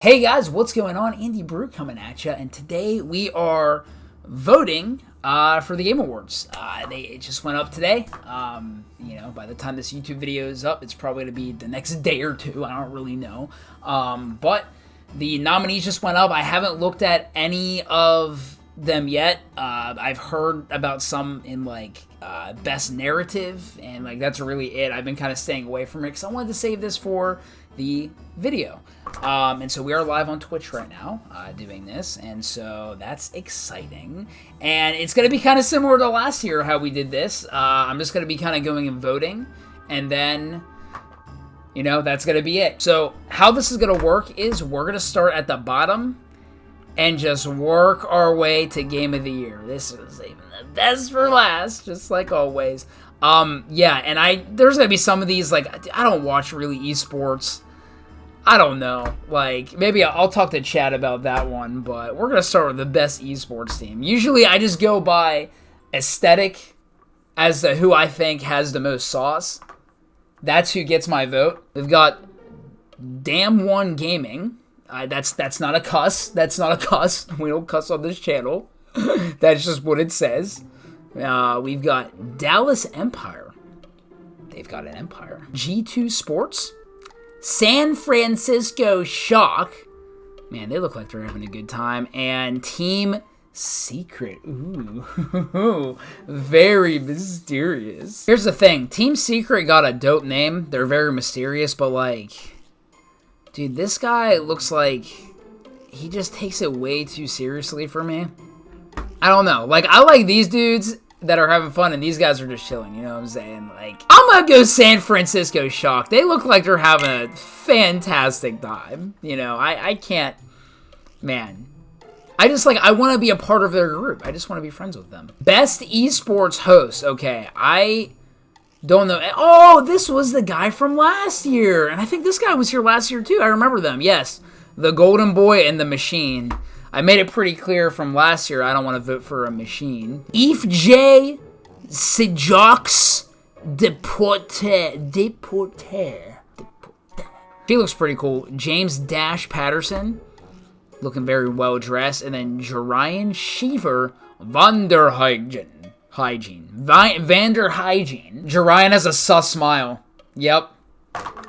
Hey guys, what's going on? Andy Brew coming at you, and today we are voting for the Game Awards. It just went up today. By the time this YouTube video is up, it's probably going to be the next day or two. I don't really know. But the nominees just went up. I haven't looked at any of them yet. I've heard about some in best narrative, and that's really it. I've been kind of staying away from it because I wanted to save this for the video. And so we are live on Twitch right now doing this, and so that's exciting. And it's going to be kind of similar to last year how we did this. I'm just going to be kind of going and voting, and then that's going to be it. So how this is going to work is we're going to start at the bottom and just work our way to Game of the Year. This is even the best for last, just like always. And there's going to be some of these, I don't watch really esports. I don't know. Maybe I'll talk to Chad about that one, but we're going to start with the best esports team. Usually I just go by aesthetic as to who I think has the most sauce. That's who gets my vote. We've got Damn One Gaming. That's not a cuss. That's not a cuss. We don't cuss on this channel. That's just what it says. We've got Dallas Empire. They've got an empire. G2 Sports. San Francisco Shock. Man, they look like they're having a good time. And Team Secret. Ooh. Very mysterious. Here's the thing. Team Secret got a dope name. They're very mysterious, but dude, this guy looks like he just takes it way too seriously for me. I don't know. I like these dudes that are having fun, and these guys are just chilling, you know what I'm saying? I'm gonna go San Francisco Shock. They look like they're having a fantastic time. I can't, man. I want to be a part of their group. I just want to be friends with them. Best esports host. Okay, I don't know. Oh, this was the guy from last year, and I think this guy was here last year too. I remember them. Yes, the Golden Boy and the Machine. I made it pretty clear from last year I don't want to vote for a machine. If J. Sejox Deporter. She looks pretty cool. James Dash Patterson, looking very well dressed. And then Jerian Sheaver Vanderhygen. Jerian has a sus smile. Yep,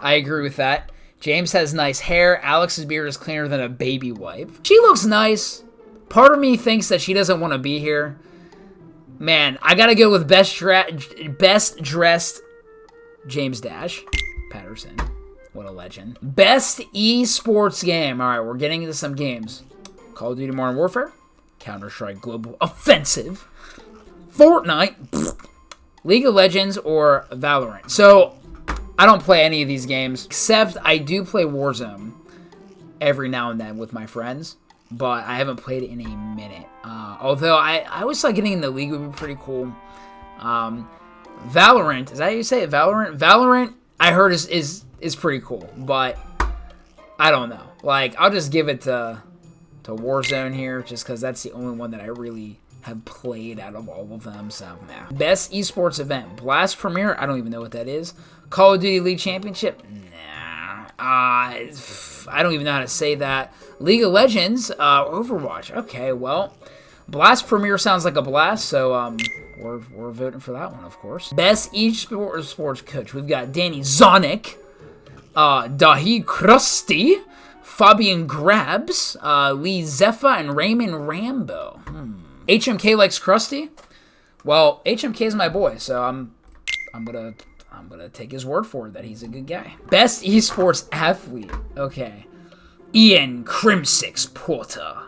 I agree with that. James has nice hair. Alex's beard is cleaner than a baby wipe. She looks nice. Part of me thinks that she doesn't want to be here. Man, I gotta go with best dressed James Dash Patterson. What a legend. Best esports game. All right, we're getting into some games. Call of Duty Modern Warfare, Counter-Strike Global Offensive, Fortnite, League of Legends, or Valorant. So I don't play any of these games, except I do play Warzone every now and then with my friends, but I haven't played it in a minute. Although I always thought getting in the league would be pretty cool. Valorant, is that how you say it? Valorant? Valorant, I heard is pretty cool, but I don't know. I'll just give it to Warzone here, just because that's the only one that I really have played out of all of them, so nah. Best esports event. Blast Premier, I don't even know what that is. Call of Duty League Championship, nah. I don't even know how to say that. League of Legends, Overwatch. Okay, well, Blast Premier sounds like a blast, so we're voting for that one, of course. Best esports coach. We've got Danny Zonic, Dahi Krusty, Fabian Grabs, Lee Zepha, and Raymond Rambo. HMK likes Krusty. Well, HMK is my boy, so I'm gonna take his word for it that he's a good guy. Best esports athlete. Okay, Ian Crimsix Porter,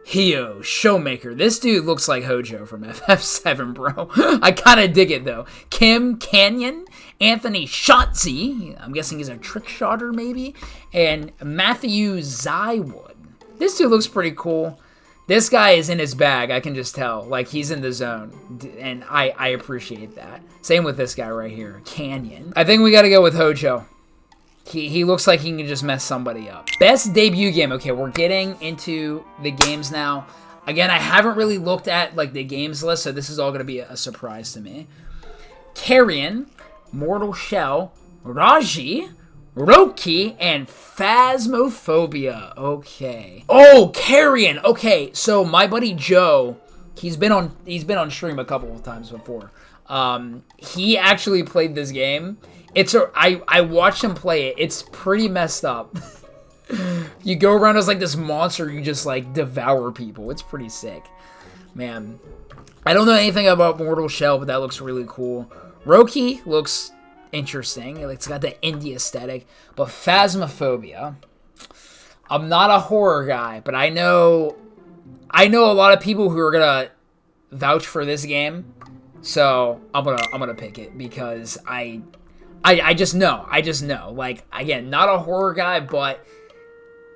Hio Showmaker. This dude looks like Hojo from FF7, bro. I kind of dig it though. Kim Canyon, Anthony Shotzi. I'm guessing he's a trick shotter maybe, and Matthew Zywood. This dude looks pretty cool. This guy is in his bag, I can just tell. He's in the zone, and I appreciate that. Same with this guy right here, Canyon. I think we got to go with Hojo. He looks like he can just mess somebody up. Best debut game. Okay, we're getting into the games now. Again, I haven't really looked at, the games list, so this is all going to be a surprise to me. Carrion, Mortal Shell, Raji, Roki, and Phasmophobia. Okay. Oh, Carrion. Okay, so my buddy Joe, he's been on stream a couple of times before. He actually played this game. I watched him play it. It's pretty messed up. You go around as like this monster, you just like devour people. It's pretty sick. Man, I don't know anything about Mortal Shell, but that looks really cool. Roki looks interesting. It's got the indie aesthetic. But Phasmophobia, I'm not a horror guy, but I know a lot of people who are gonna vouch for this game. So I'm gonna pick it because I just know. Like, again, not a horror guy, but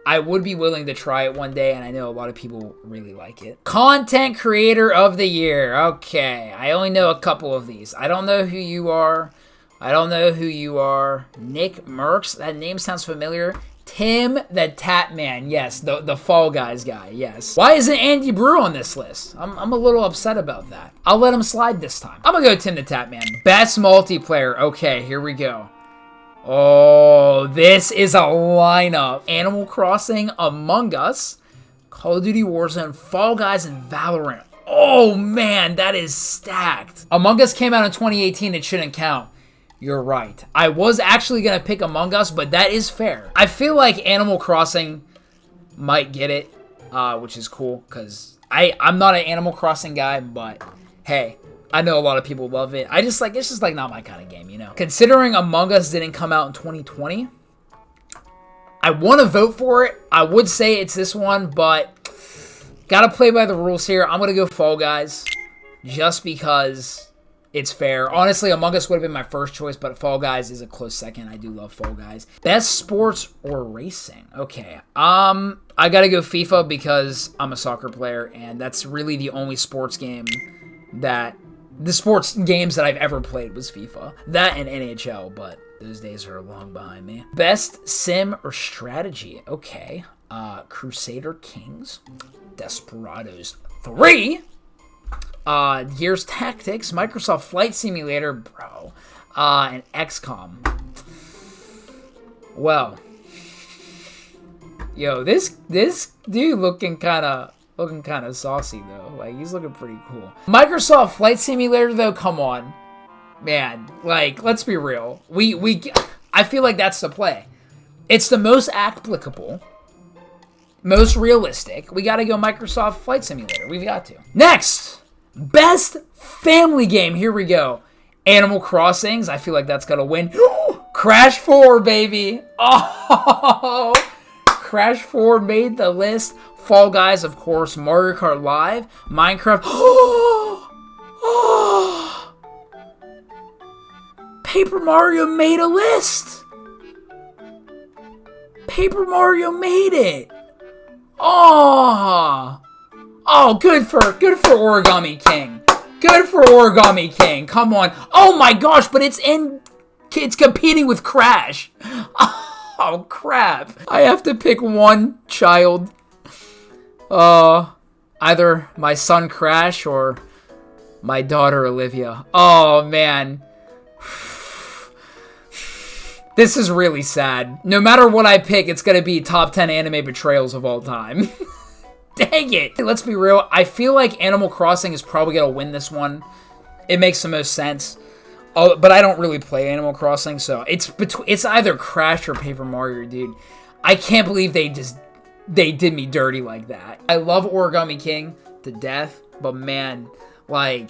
I would be willing to try it one day, and I know a lot of people really like it. Content Creator of the Year. Okay, I only know a couple of these. I don't know who you are. Nick Merckx. That name sounds familiar. Tim the Tatman. Yes, the Fall Guys guy. Yes. Why isn't Andy Brew on this list? I'm a little upset about that. I'll let him slide this time. I'm gonna go Tim the Tatman. Best multiplayer. Okay, here we go. Oh, this is a lineup. Animal Crossing, Among Us, Call of Duty Warzone, Fall Guys, and Valorant. Oh, man, that is stacked. Among Us came out in 2018. It shouldn't count. You're right. I was actually going to pick Among Us, but that is fair. I feel like Animal Crossing might get it, which is cool, because I'm not an Animal Crossing guy, but hey, I know a lot of people love it. It's just like not my kind of game, you know? Considering Among Us didn't come out in 2020, I want to vote for it. I would say it's this one, but gotta play by the rules here. I'm gonna go Fall Guys, just because it's fair. Honestly, Among Us would have been my first choice, but Fall Guys is a close second. I do love Fall Guys. Best sports or racing? Okay. I gotta go FIFA because I'm a soccer player, and that's really the only sports game the sports games that I've ever played was FIFA. That and NHL, but those days are long behind me. Best sim or strategy? Okay. Crusader Kings, Desperados 3, Gears Tactics, Microsoft Flight Simulator, bro, and XCOM. Well, yo, this dude looking kind of saucy though. Like, he's looking pretty cool. Microsoft Flight Simulator though, come on, man. Like, let's be real. I feel like that's the play. It's the most applicable, most realistic. We gotta go Microsoft Flight Simulator. We've got to. Next, best family game. Here we go. Animal Crossings. I feel like that's gonna win. Crash 4, baby. Oh, Crash 4 made the list. Fall Guys, of course. Mario Kart Live. Minecraft. Paper Mario made a list. Paper Mario made it. Oh, good for Origami King. Good for Origami King. Come on. Oh my gosh, but it's competing with Crash. Oh crap. I have to pick one child. Either my son Crash or my daughter Olivia. Oh man. This is really sad. No matter what I pick, it's gonna be top 10 anime betrayals of all time. Dang it. Let's be real. I feel like Animal Crossing is probably gonna win this one. It makes the most sense. Oh, but I don't really play Animal Crossing, so it's either Crash or Paper Mario, dude. I can't believe they did me dirty like that. I love Origami King to death, but man, like,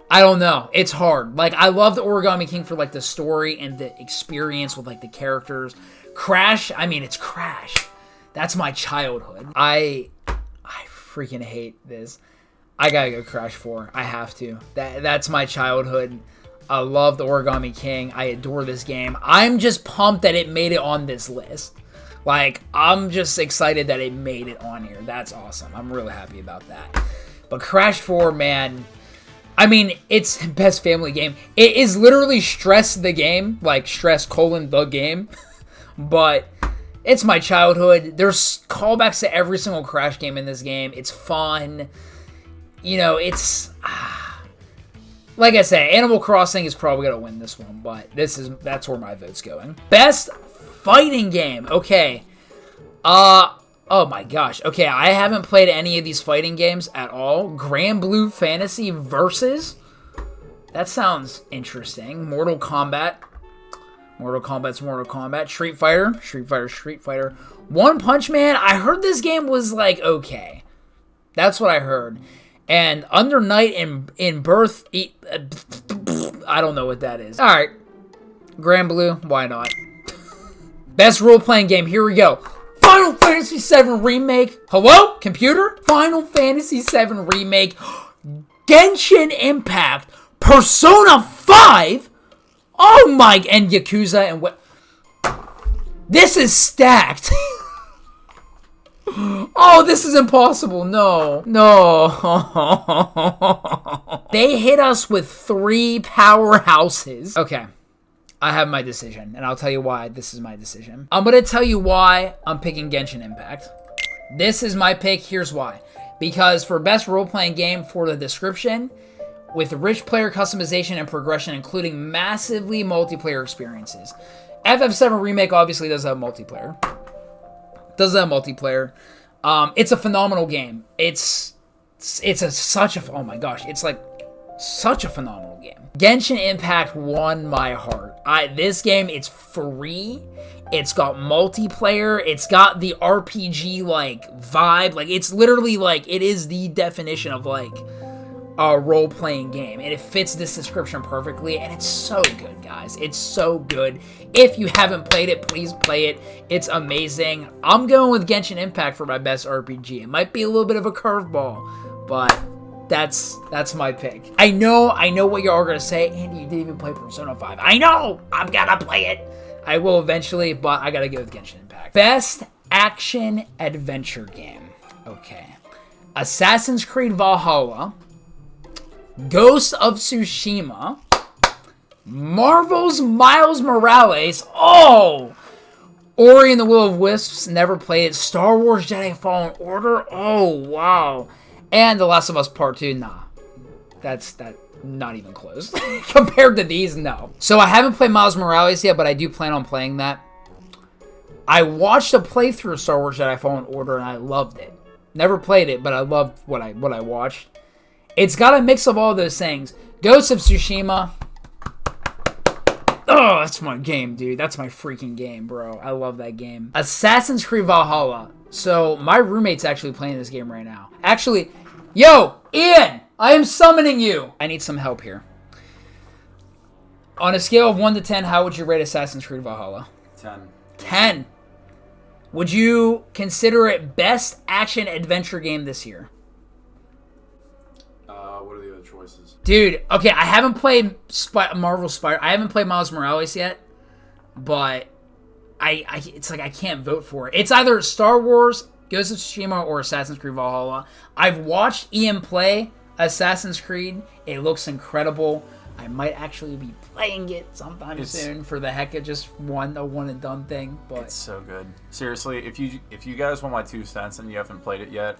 I don't know. It's hard. Like, I love the Origami King for, like, the story and the experience with, like, the characters. Crash, I mean, it's Crash. That's my childhood. I freaking hate this. I gotta go Crash 4. I have to. That's my childhood. I love the Origami King. I adore this game. I'm just pumped that it made it on this list. Like, I'm just excited that it made it on here. That's awesome. I'm really happy about that. But Crash 4, man, I mean, it's best family game. It is literally Stress the game, like Stress : the game. But it's my childhood. There's callbacks to every single Crash game in this game. It's fun. You know, it's like I say, Animal Crossing is probably gonna win this one, but that's where my vote's going. Best fighting game. Okay. Oh my gosh. Okay, I haven't played any of these fighting games at all. Grand Blue Fantasy Versus. That sounds interesting. Mortal Kombat. Mortal Kombat's Mortal Kombat. Street Fighter. Street Fighter. One Punch Man. I heard this game was like okay. That's what I heard. And Under Night in Birth. I don't know what that is. Alright. Grand Blue. Why not? Best role-playing game. Here we go. Final Fantasy VII Remake. Hello? Computer? Final Fantasy VII Remake. Genshin Impact. Persona 5? Oh my... And Yakuza and what... This is stacked. Oh, this is impossible. No. They hit us with 3 powerhouses. Okay. I have my decision, and I'll tell you why this is my decision. I'm going to tell you why I'm picking Genshin Impact. This is my pick. Here's why. Because for best role-playing game, for the description, with rich player customization and progression, including massively multiplayer experiences. FF7 Remake obviously does have multiplayer. It's a phenomenal game. It's oh my gosh, it's like such a phenomenal game. Genshin Impact won my heart. This game, it's free. It's got multiplayer. It's got the RPG like vibe. Like it's literally like it is the definition of like a role-playing game, and it fits this description perfectly, and it's so good, guys. It's so good. If you haven't played it, please play it. It's amazing. I'm going with Genshin Impact for my best RPG. It might be a little bit of a curveball, but that's my pick. I know what y'all are gonna say. Andy, you didn't even play Persona 5. I know! I'm gonna play it! I will eventually, but I gotta go with Genshin Impact. Best action adventure game. Okay. Assassin's Creed Valhalla, Ghost of Tsushima, Marvel's Miles Morales, Ori and the Will of Wisps, never played it, Star Wars Jedi Fallen Order, oh wow, and The Last of Us Part 2, nah, that's not even close, compared to these, no. So I haven't played Miles Morales yet, but I do plan on playing that. I watched a playthrough of Star Wars Jedi Fallen Order, and I loved it. Never played it, but I loved what I watched. It's got a mix of all those things. Ghost of Tsushima. Oh, that's my game, dude. That's my freaking game, bro. I love that game. Assassin's Creed Valhalla. So, my roommate's actually playing this game right now. Actually, yo, Ian, I am summoning you. I need some help here. On a scale of 1 to 10, how would you rate Assassin's Creed Valhalla? 10. 10. Would you consider it best action adventure game this year? What are the other choices? Dude, okay, I haven't played Marvel Spider. I haven't played Miles Morales yet, but it's like I can't vote for it. It's either Star Wars, Ghost of Tsushima, or Assassin's Creed Valhalla. I've watched Ian play Assassin's Creed. It looks incredible. I might actually be playing it sometime soon for the heck of just a one and done thing. But it's so good. Seriously, if you guys want my 2 cents and you haven't played it yet,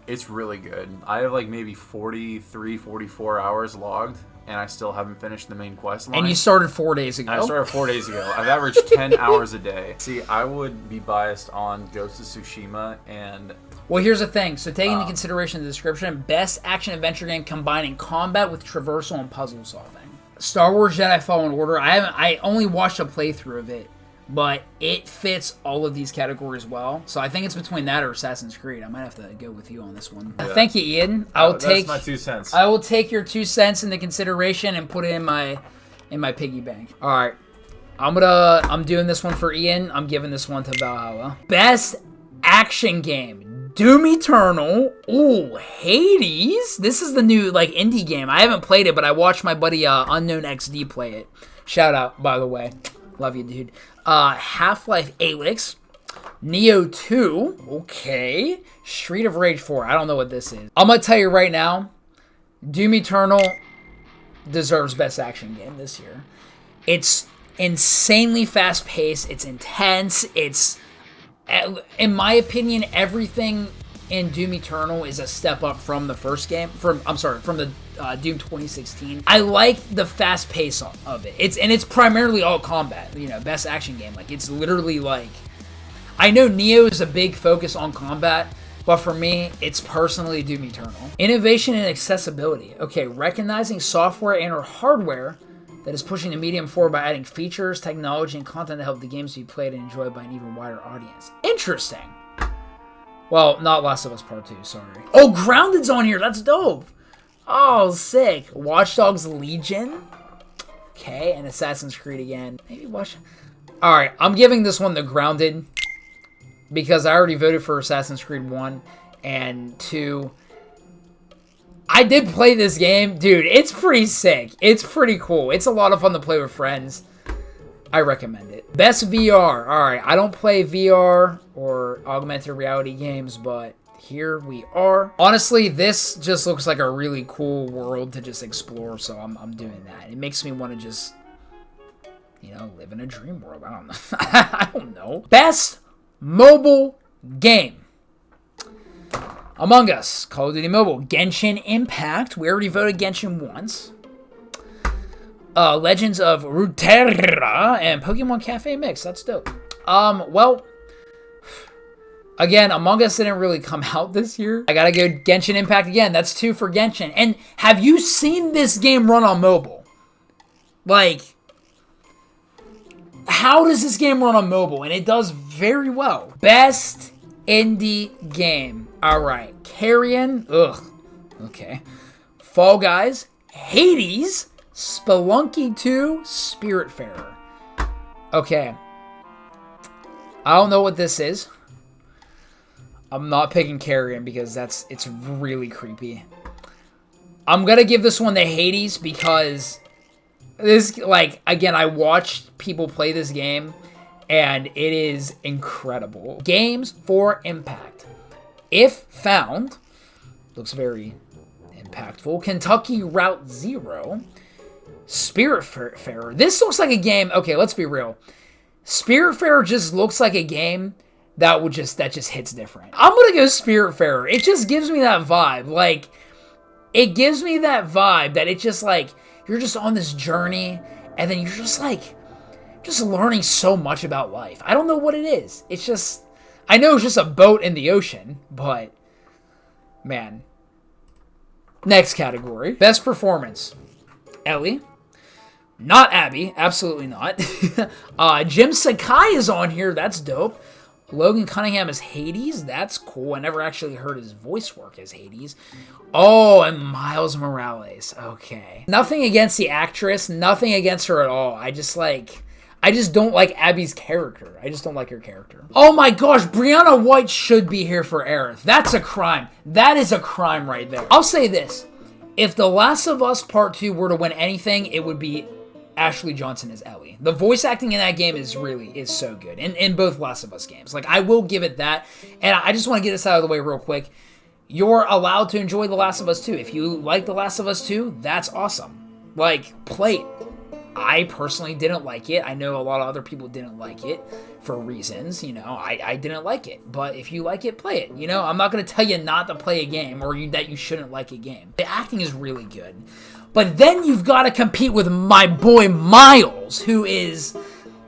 it's really good. I have like maybe 43, 44 hours logged, and I still haven't finished the main quest line. And you started 4 days ago. I started 4 days ago. I've averaged 10 hours a day. See, I would be biased on Ghost of Tsushima and... Well, here's the thing. So taking into consideration the description, best action-adventure game combining combat with traversal and puzzle solving. Star Wars Jedi Fallen Order. I only watched a playthrough of it, but it fits all of these categories well. So I think it's between that or Assassin's Creed. I might have to go with you on this one. Yeah. Thank you, Ian. That's my 2 cents. I will take your 2 cents into consideration and put it in my piggy bank. All right. I'm doing this one for Ian. I'm giving this one to Valhalla. Best action game. Doom Eternal. Ooh, Hades. This is the new like indie game. I haven't played it, but I watched my buddy Unknown XD play it. Shout out, by the way. Love you, dude. Half-Life Alyx, Neo 2, okay, Street of Rage 4, I don't know what this is. I'm going to tell you right now, Doom Eternal deserves best action game this year. It's insanely fast-paced, it's intense, it's, in my opinion, everything in Doom Eternal is a step up from the first game. From the Doom 2016. I like the fast pace of it. It's primarily all combat. You know, best action game. Like, it's literally like, I know Neo is a big focus on combat, but for me, it's personally Doom Eternal. Innovation and accessibility. Okay, recognizing software and or hardware that is pushing the medium forward by adding features, technology, and content to help the games be played and enjoyed by an even wider audience. Interesting. Well, not Last of Us Part 2, sorry. Oh, Grounded's on here. That's dope. Oh, sick. Watch Dogs Legion. Okay, and Assassin's Creed again. Maybe watch... Alright, I'm giving this one the Grounded because I already voted for Assassin's Creed 1 and 2. I did play this game. Dude, it's pretty sick. It's pretty cool. It's a lot of fun to play with friends. I recommend it. Best VR. Alright, I don't play VR or augmented reality games, but here we are. Honestly, this just looks like a really cool world to just explore, so I'm doing that. It makes me want to just, you know, live in a dream world. I don't know. I don't know. Best mobile game. Among Us, Call of Duty Mobile, Genshin Impact. We already voted Genshin once. Legends of Runeterra and Pokemon Cafe Mix. That's dope. Well, again, Among Us didn't really come out this year. I gotta go Genshin Impact again. That's 2 for Genshin. And have you seen this game run on mobile? Like, how does this game run on mobile? And it does very well. Best indie game. Alright. Carrion. Ugh. Okay. Fall Guys. Hades. Spelunky 2. Spiritfarer. Okay. I don't know what this is. I'm not picking Carrion because it's really creepy. I'm gonna give this one to Hades because this, like, again, I watched people play this game and it is incredible. Games for Impact. If found, looks very impactful. Kentucky Route Zero. Spiritfarer. This looks like a game. Okay, let's be real. Spiritfarer just looks like a game that just hits different. I'm gonna go Spiritfarer. It just gives me that vibe. Like, it gives me that vibe that it's just like you're just on this journey, and then you're just like just learning so much about life. I don't know what it is. It's just, I know it's just a boat in the ocean, but man. Next category, best performance. Ellie. Not Abby. Absolutely not. Jim Sakai is on here. That's dope. Logan Cunningham is Hades. That's cool. I never actually heard his voice work as Hades. Oh, and Miles Morales. Okay. Nothing against the actress. Nothing against her at all. I just don't like Abby's character. I just don't like her character. Oh my gosh, Brianna White should be here for Aerith. That's a crime. That is a crime right there. I'll say this. If The Last of Us Part 2 were to win anything, it would be Ashley Johnson as Ellie. The voice acting in that game is so good. In both Last of Us games. Like, I will give it that. And I just want to get this out of the way real quick. You're allowed to enjoy The Last of Us 2. If you like The Last of Us 2, that's awesome. Like, play it. I personally didn't like it. I know a lot of other people didn't like it for reasons, you know. I didn't like it. But if you like it, play it. You know, I'm not going to tell you not to play a game or that you shouldn't like a game. The acting is really good. But then you've got to compete with my boy Miles, who is...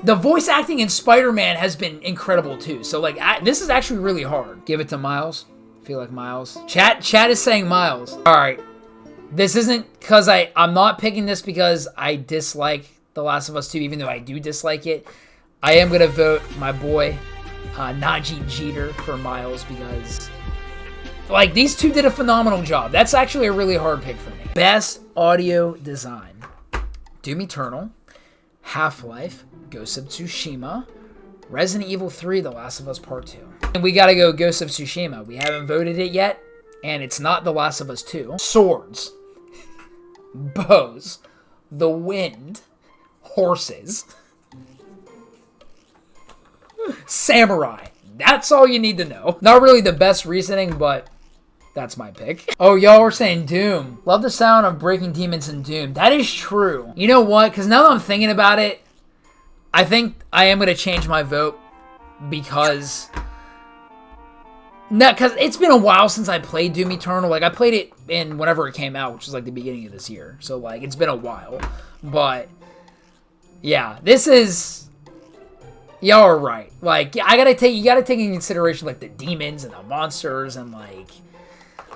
The voice acting in Spider-Man has been incredible too. So, like, this is actually really hard. Give it to Miles. I feel like Miles. Chat is saying Miles. All right. This isn't because I'm not picking this because I dislike The Last of Us 2, even though I do dislike it. I am going to vote my boy Najee Jeter for Miles because, like, these two did a phenomenal job. That's actually a really hard pick for me. Best audio design. Doom Eternal, Half-Life, Ghost of Tsushima, Resident Evil 3, The Last of Us Part 2. And we got to go Ghost of Tsushima. We haven't voted it yet, and it's not The Last of Us 2. Swords. Bows, the wind, horses, samurai. That's all you need to know. Not really the best reasoning, but that's my pick. Oh, y'all were saying Doom. Love the sound of breaking demons in Doom. That is true. You know what? Because now that I'm thinking about it, I think I am going to change my vote because No, because it's been a while since I played Doom Eternal. Like, I played it in whenever it came out, which was, like, the beginning of this year. So, like, it's been a while. But, yeah, this is... Y'all are right. Like, you gotta take into consideration, like, the demons and the monsters and, like,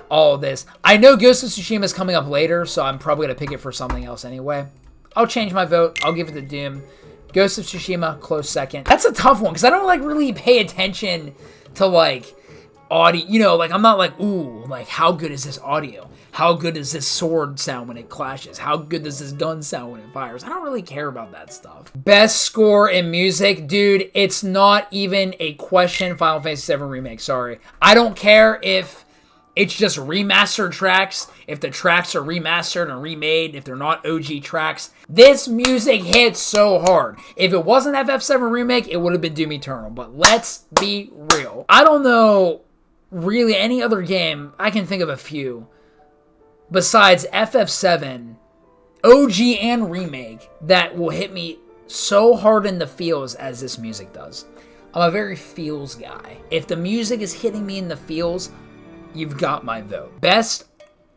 all of this. I know Ghost of Tsushima is coming up later, so I'm probably gonna pick it for something else anyway. I'll change my vote. I'll give it to Doom. Ghost of Tsushima, close second. That's a tough one, because I don't, like, really pay attention to, like... audio, you know, like, I'm not like, ooh, like, how good is this audio? How good does this sword sound when it clashes? How good does this gun sound when it fires? I don't really care about that stuff. Best score in music, dude, it's not even a question. Final Fantasy VII Remake, sorry. I don't care if it's just remastered tracks, if the tracks are remastered and remade, if they're not OG tracks. This music hits so hard. If it wasn't FF7 Remake, it would have been Doom Eternal, but let's be real. I don't know really any other game. I can think of a few besides FF7 OG and remake that will hit me so hard in the feels as this music does. I'm a very feels guy. If the music is hitting me in the feels, you've got my vote. Best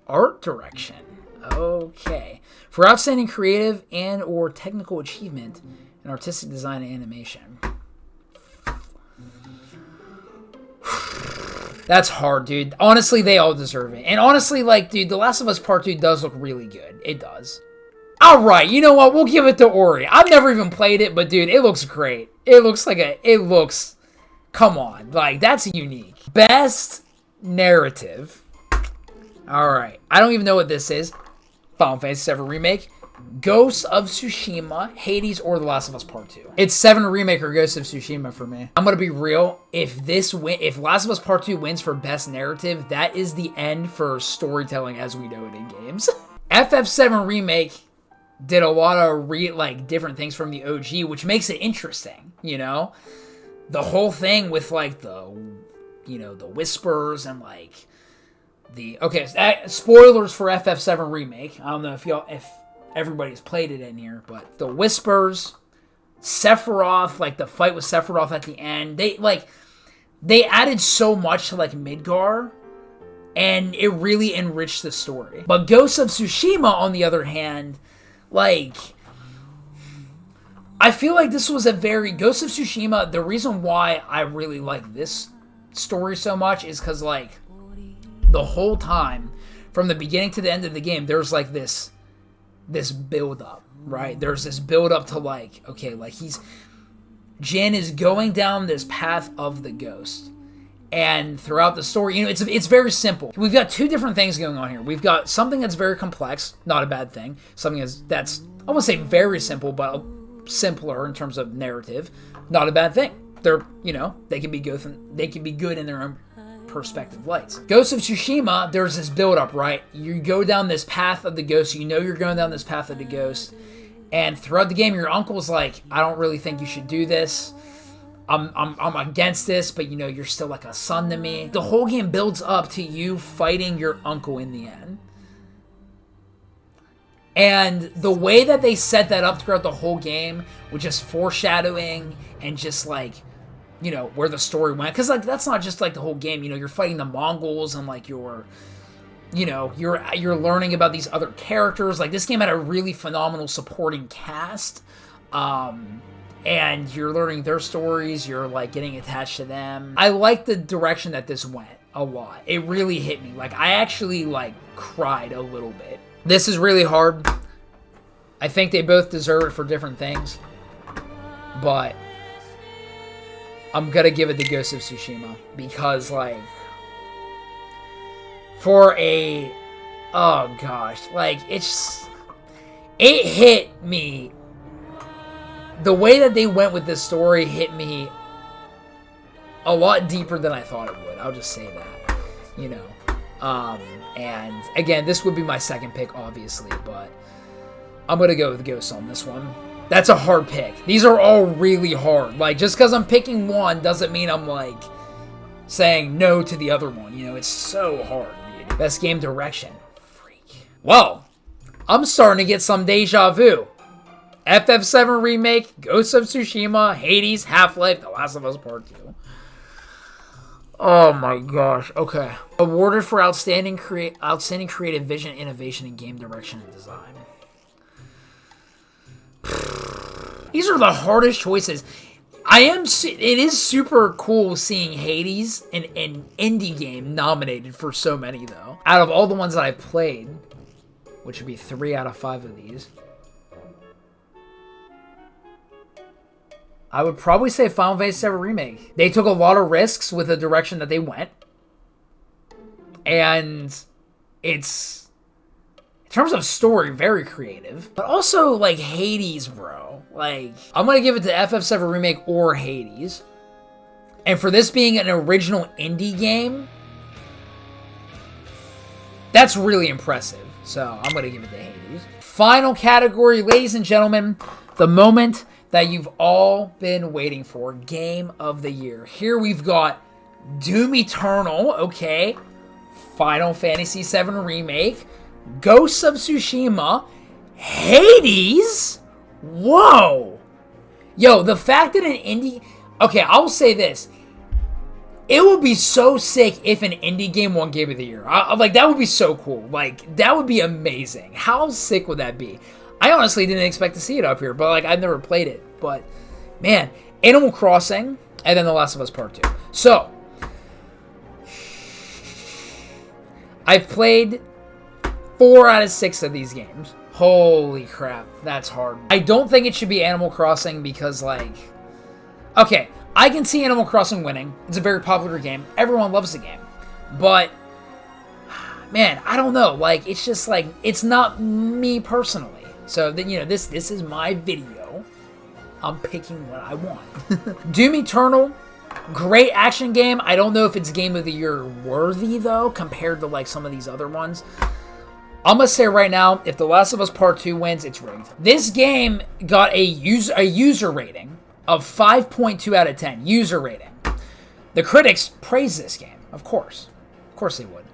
art direction. Okay. For outstanding creative and or technical achievement in artistic design and animation. That's hard, dude. Honestly, they all deserve it. And honestly, like, dude, The Last of Us Part 2 does look really good. It does. Alright, you know what? We'll give it to Ori. I've never even played it, but, dude, it looks great. It looks... Come on. Like, that's unique. Best narrative. Alright. I don't even know what this is. Final Fantasy VII Remake. Ghost of Tsushima, Hades, or The Last of Us Part 2. It's 7 Remake or Ghost of Tsushima for me. I'm gonna be real. If Last of Us Part 2 wins for Best Narrative, that is the end for storytelling as we know it in games. FF7 Remake did a lot of different things from the OG, which makes it interesting, you know? The whole thing with, like, the whispers and, like, spoilers for FF7 Remake. I don't know if everybody's played it in here, but the whispers, Sephiroth, like the fight with Sephiroth at the end, they added so much to, like, Midgar, and it really enriched the story. But Ghost of Tsushima, on the other hand, like, I feel like this was Ghost of Tsushima, the reason why I really like this story so much is because, like, the whole time, from the beginning to the end of the game, there's, like, this build-up, right? There's this build-up to, like, okay, like, Jin is going down this path of the ghost. And throughout the story, you know, it's very simple. We've got two different things going on here. We've got something that's very complex, not a bad thing. Something that's I won't say very simple, but simpler in terms of narrative, not a bad thing. They're, you know, they can be good in their own perspective lights. Ghost of Tsushima, there's this build-up, right? You go down this path of the ghost, you know you're going down this path of the ghost, and throughout the game, your uncle's like, I don't really think you should do this. I'm against this, but, you know, you're still like a son to me. The whole game builds up to you fighting your uncle in the end. And the way that they set that up throughout the whole game, with just foreshadowing and just, like, you know, where the story went. Because, like, that's not just, like, the whole game. You know, you're fighting the Mongols and, like, you're learning about these other characters. Like, this game had a really phenomenal supporting cast. And you're learning their stories. You're, like, getting attached to them. I like the direction that this went a lot. It really hit me. Like, I actually, like, cried a little bit. This is really hard. I think they both deserve it for different things. But I'm gonna give it to Ghost of Tsushima. Because, like, oh gosh, like, it hit me. The way that they went with this story hit me a lot deeper than I thought it would. I'll just say that, you know. And again, this would be my second pick, obviously, but I'm gonna go with Ghost on this one. That's a hard pick. These are all really hard. Like, just because I'm picking one doesn't mean I'm, like, saying no to the other one. You know, it's so hard, dude. Best game direction. Freak. Well, I'm starting to get some deja vu. FF7 Remake, Ghost of Tsushima, Hades, Half-Life, The Last of Us Part 2. Oh my gosh. Okay. Awarded for outstanding creative vision, innovation, and game direction and design. These are the hardest choices. It is super cool seeing Hades, an indie game, nominated for so many, though. Out of all the ones that I've played, which would be 3 out of 5 of these, I would probably say Final Fantasy VII Remake. They took a lot of risks with the direction that they went. And it's, in terms of story, very creative. But also, like, Hades, bro. Like, I'm going to give it to FF7 Remake or Hades. And for this being an original indie game, that's really impressive. So, I'm going to give it to Hades. Final category, ladies and gentlemen, the moment that you've all been waiting for. Game of the Year. Here we've got Doom Eternal, okay. Final Fantasy VII Remake. Ghosts of Tsushima. Hades? Whoa. Yo, the fact that an indie... Okay, I'll say this. It would be so sick if an indie game won Game of the Year. Like, that would be so cool. Like, that would be amazing. How sick would that be? I honestly didn't expect to see it up here, but, like, I've never played it. But, man, Animal Crossing, and then The Last of Us Part 2. So, I've played 4 out of 6 of these games. Holy crap, that's hard. I don't think it should be Animal Crossing because, like... Okay, I can see Animal Crossing winning. It's a very popular game. Everyone loves the game. But, man, I don't know. Like, it's just, like, it's not me personally. So, you know, this is my video. I'm picking what I want. Doom Eternal, great action game. I don't know if it's Game of the Year worthy, though, compared to, like, some of these other ones. I'm going to say right now, if The Last of Us Part 2 wins, it's rigged. This game got a user rating of 5.2 out of 10. User rating. The critics praise this game, of course. Of course they would.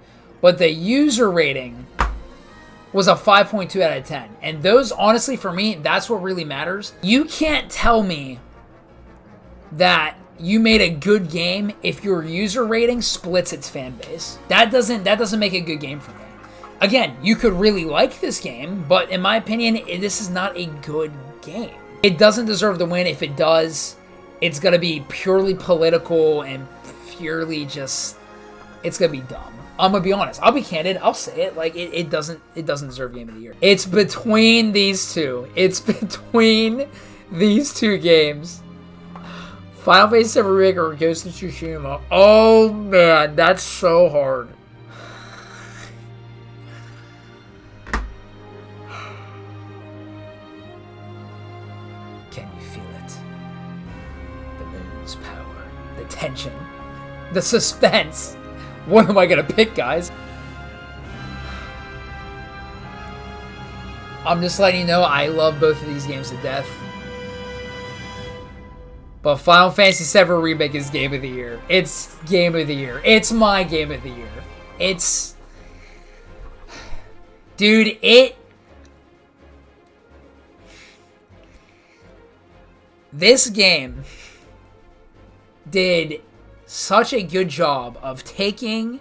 But the user rating was a 5.2 out of 10. And those, honestly, for me, that's what really matters. You can't tell me that you made a good game if your user rating splits its fan base. That doesn't make a good game for me. Again, you could really like this game, but in my opinion, this is not a good game. It doesn't deserve the win. If it does, it's going to be purely political and purely just, it's going to be dumb. I'm going to be honest. I'll be candid. I'll say it. Like, it doesn't deserve Game of the Year. It's between these two. It's between these two games. Final Fantasy VII Remake or Ghost of Tsushima. Oh, man. That's so hard. Can you feel it? The moon's power. The tension. The suspense. What am I going to pick, guys? I'm just letting you know I love both of these games to death. But Final Fantasy VII Remake is Game of the Year. It's Game of the Year. It's my Game of the Year. It's... Dude, This game did such a good job of taking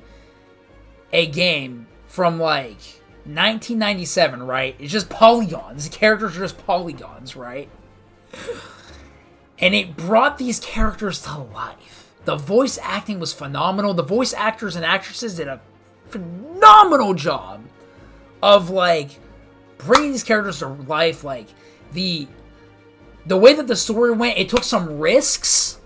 a game from, like, 1997, right? It's just polygons. The characters are just polygons, right? And it brought these characters to life. The voice acting was phenomenal. The voice actors and actresses did a phenomenal job of, like, bringing these characters to life. Like, the way that the story went, it took some risks.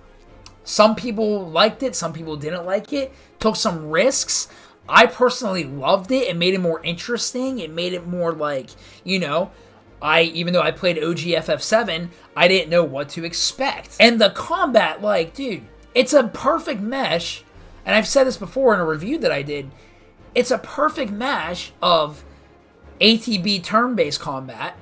Some people liked it. Some people didn't like it. Took some risks. I personally loved it. It made it more interesting. It made it more like, you know, even though I played OG FF7, I didn't know what to expect. And the combat, like, dude, it's a perfect mesh. And I've said this before in a review that I did. It's a perfect mesh of ATB turn-based combat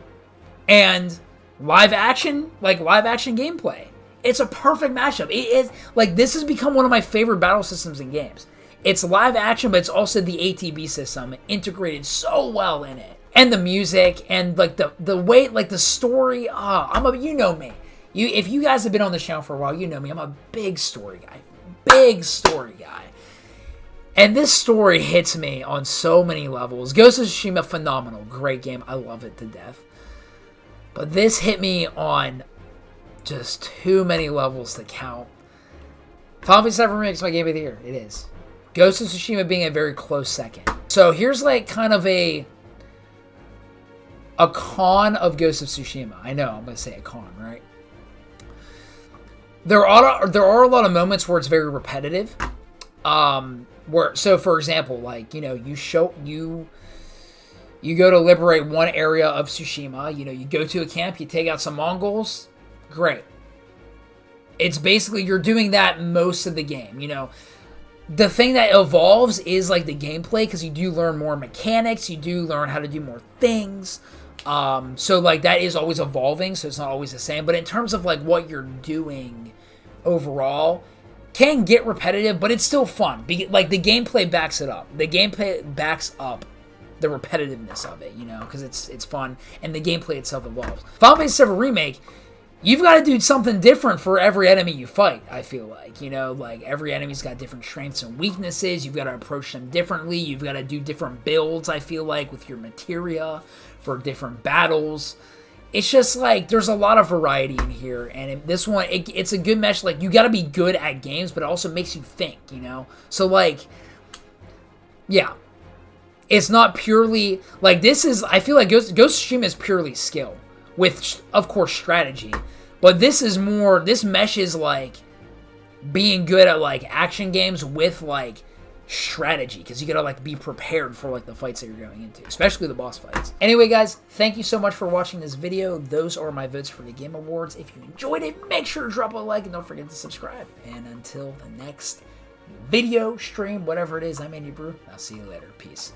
and live action gameplay. It's a perfect mashup. It is, like, this has become one of my favorite battle systems in games. It's live action, but it's also the ATB system integrated so well in it. And the music and, like, the way, like, the story. You know me. If you guys have been on the channel for a while, you know me. I'm a big story guy. big story guy. And this story hits me on so many levels. Ghost of Tsushima, phenomenal. Great game. I love it to death. But this hit me on just too many levels to count. Final Fantasy VII Remake is my game of the year. It is. Ghost of Tsushima being a very close second. So here's like kind of a con of Ghost of Tsushima. I know, I'm going to say a con, right? There are a lot of moments where it's very repetitive. So for example, like, you know, you go to liberate one area of Tsushima, you know, you go to a camp, you take out some Mongols, great. It's basically, you're doing that most of the game, you know. The thing that evolves is like the gameplay, because you do learn more mechanics, you do learn how to do more things. So like that is always evolving, so it's not always the same. But in terms of like what you're doing overall, can get repetitive, but it's still fun. Like the gameplay backs it up. The gameplay backs up the repetitiveness of it, you know, because it's fun and the gameplay itself evolves. Final Fantasy VII Remake, you've got to do something different for every enemy you fight, I feel like. You know, like every enemy's got different strengths and weaknesses. You've got to approach them differently. You've got to do different builds, I feel like, with your materia for different battles. It's just like there's a lot of variety in here. And this one, it's a good mesh. Like, you got to be good at games, but it also makes you think, you know? So, like, yeah. It's not purely, like, this is, I feel like Ghost of Tsushima is purely skill. With, of course, strategy. But this is more, this meshes, like, being good at, like, action games with, like, strategy. Because you gotta, like, be prepared for, like, the fights that you're going into. Especially the boss fights. Anyway, guys, thank you so much for watching this video. Those are my votes for the Game Awards. If you enjoyed it, make sure to drop a like and don't forget to subscribe. And until the next video, stream, whatever it is, I'm Andy Brew. I'll see you later. Peace.